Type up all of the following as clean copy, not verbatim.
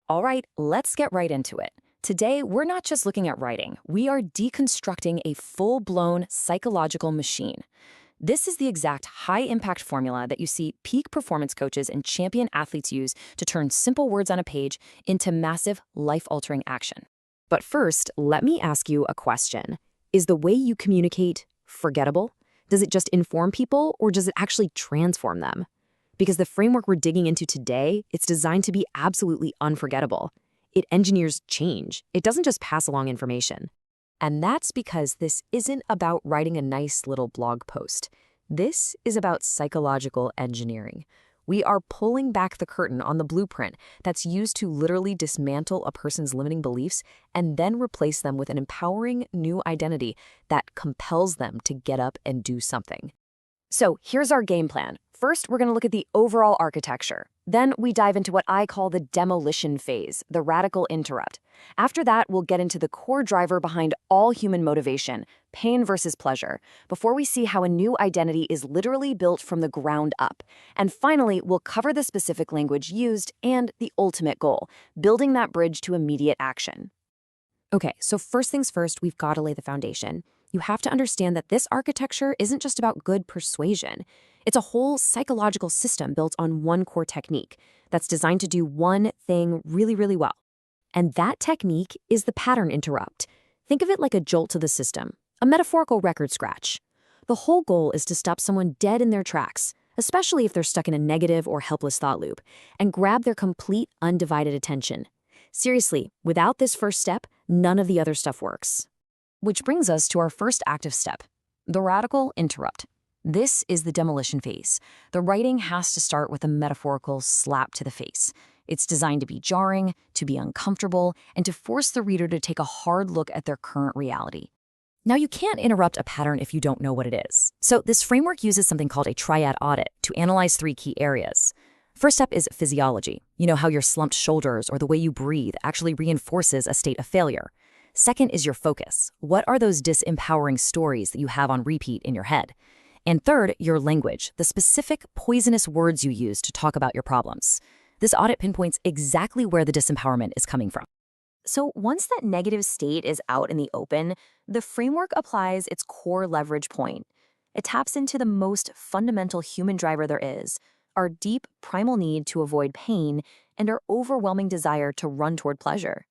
All right, let's get right into it. Today, we're not just looking at writing, we are deconstructing a full-blown psychological machine. This is the exact high-impact formula that you see peak performance coaches and champion athletes use to turn simple words on a page into massive, life-altering action. But first, let me ask you a question. Is the way you communicate forgettable? Does it just inform people, or does it actually transform them? Because the framework we're digging into today, it's designed to be absolutely unforgettable. It engineers change. It doesn't just pass along information. And that's because this isn't about writing a nice little blog post. This is about psychological engineering. We are pulling back the curtain on the blueprint that's used to literally dismantle a person's limiting beliefs and then replace them with an empowering new identity that compels them to get up and do something. So here's our game plan. First, we're going to look at the overall architecture. Then we dive into what I call the demolition phase, the radical interrupt. After that, we'll get into the core driver behind all human motivation, pain versus pleasure, before we see how a new identity is literally built from the ground up. And finally, we'll cover the specific language used and the ultimate goal, building that bridge to immediate action. Okay, so first things first, we've got to lay the foundation. You have to understand that this architecture isn't just about good persuasion. It's a whole psychological system built on one core technique that's designed to do one thing really, really well. And that technique is the pattern interrupt. Think of it like a jolt to the system, a metaphorical record scratch. The whole goal is to stop someone dead in their tracks, especially if they're stuck in a negative or helpless thought loop, and grab their complete, undivided attention. Seriously, without this first step, none of the other stuff works. Which brings us to our first active step, the radical interrupt. This is the demolition phase. The writing has to start with a metaphorical slap to the face. It's designed to be jarring, to be uncomfortable, and to force the reader to take a hard look at their current reality. Now, you can't interrupt a pattern if you don't know what it is. So this framework uses something called a triad audit to analyze 3 key areas. First up is physiology. You know how your slumped shoulders or the way you breathe actually reinforces a state of failure. Second is your focus. What are those disempowering stories that you have on repeat in your head? And third, your language, the specific poisonous words you use to talk about your problems. This audit pinpoints exactly where the disempowerment is coming from. So once that negative state is out in the open, the framework applies its core leverage point. It taps into the most fundamental human driver there is, our deep primal need to avoid pain and our overwhelming desire to run toward pleasure.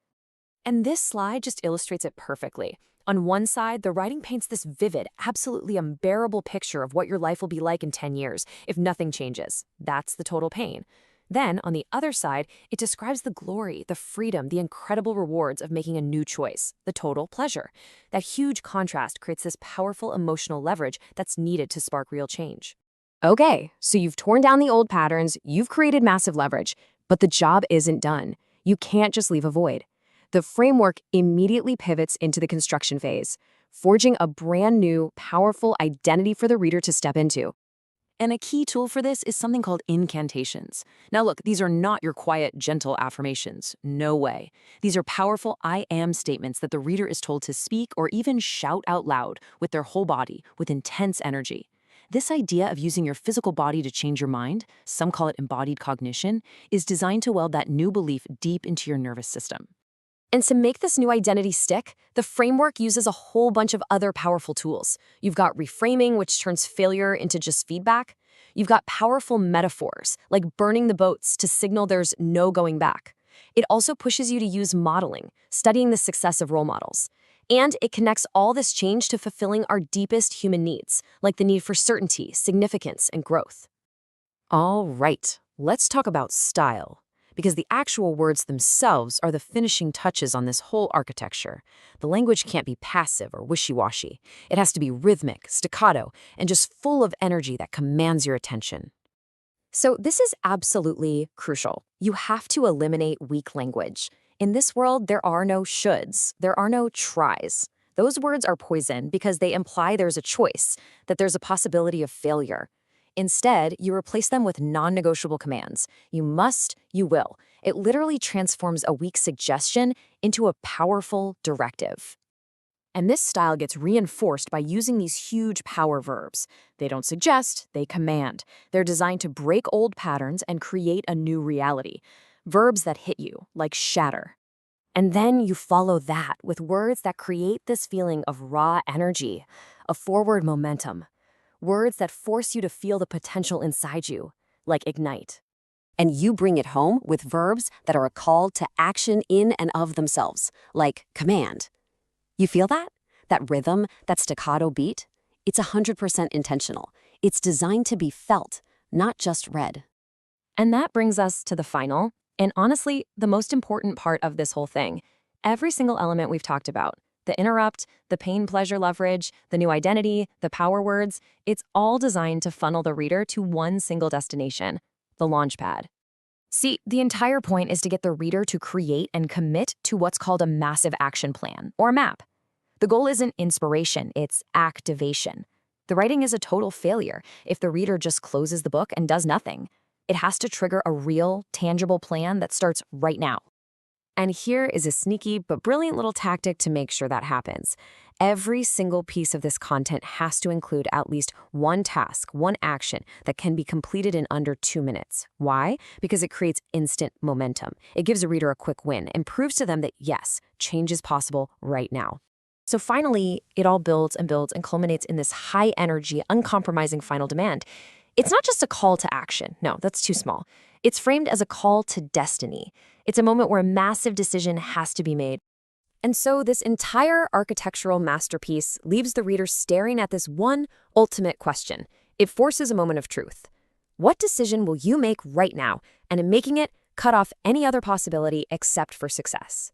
And this slide just illustrates it perfectly. On one side, the writing paints this vivid, absolutely unbearable picture of what your life will be like in 10 years if nothing changes. That's the total pain. Then, on the other side, it describes the glory, the freedom, the incredible rewards of making a new choice, the total pleasure. That huge contrast creates this powerful emotional leverage that's needed to spark real change. Okay, so you've torn down the old patterns, you've created massive leverage, but the job isn't done. You can't just leave a void. The framework immediately pivots into the construction phase, forging a brand new, powerful identity for the reader to step into. And a key tool for this is something called incantations. Now look, these are not your quiet, gentle affirmations. No way. These are powerful I am statements that the reader is told to speak or even shout out loud with their whole body, with intense energy. This idea of using your physical body to change your mind, some call it embodied cognition, is designed to weld that new belief deep into your nervous system. And to make this new identity stick, the framework uses a whole bunch of other powerful tools. You've got reframing, which turns failure into just feedback. You've got powerful metaphors, like burning the boats to signal there's no going back. It also pushes you to use modeling, studying the success of role models. And it connects all this change to fulfilling our deepest human needs, like the need for certainty, significance, and growth. All right, let's talk about style. Because the actual words themselves are the finishing touches on this whole architecture. The language can't be passive or wishy-washy. It has to be rhythmic, staccato, and just full of energy that commands your attention. So this is absolutely crucial. You have to eliminate weak language. In this world, there are no shoulds. There are no tries. Those words are poison because they imply there's a choice, that there's a possibility of failure. Instead, you replace them with non-negotiable commands. You must, you will. It literally transforms a weak suggestion into a powerful directive. And this style gets reinforced by using these huge power verbs. They don't suggest, they command. They're designed to break old patterns and create a new reality. verbs that hit you, like shatter. And then you follow that with words that create this feeling of raw energy, of forward momentum. Words that force you to feel the potential inside you, like ignite. And you bring it home with verbs that are a call to action in and of themselves, like command. You feel that? That rhythm, that staccato beat? It's 100% intentional. It's designed to be felt, not just read. And that brings us to the final, and honestly, the most important part of this whole thing. Every single element we've talked about, the interrupt, the pain-pleasure leverage, the new identity, the power words, it's all designed to funnel the reader to one single destination, the launchpad. See, the entire point is to get the reader to create and commit to what's called a massive action plan, or MAP. The goal isn't inspiration, it's activation. The writing is a total failure if the reader just closes the book and does nothing. It has to trigger a real, tangible plan that starts right now. And here is a sneaky but brilliant little tactic to make sure that happens. Every single piece of this content has to include at least one task, one action that can be completed in under 2 minutes. Why? Because it creates instant momentum. It gives a reader a quick win and proves to them that yes, change is possible right now. So finally, it all builds and builds and culminates in this high-energy, uncompromising final demand. It's not just a call to action. No, that's too small. It's framed as a call to destiny. It's a moment where a massive decision has to be made. And so this entire architectural masterpiece leaves the reader staring at this one ultimate question. It forces a moment of truth. What decision will you make right now? And in making it, cut off any other possibility except for success.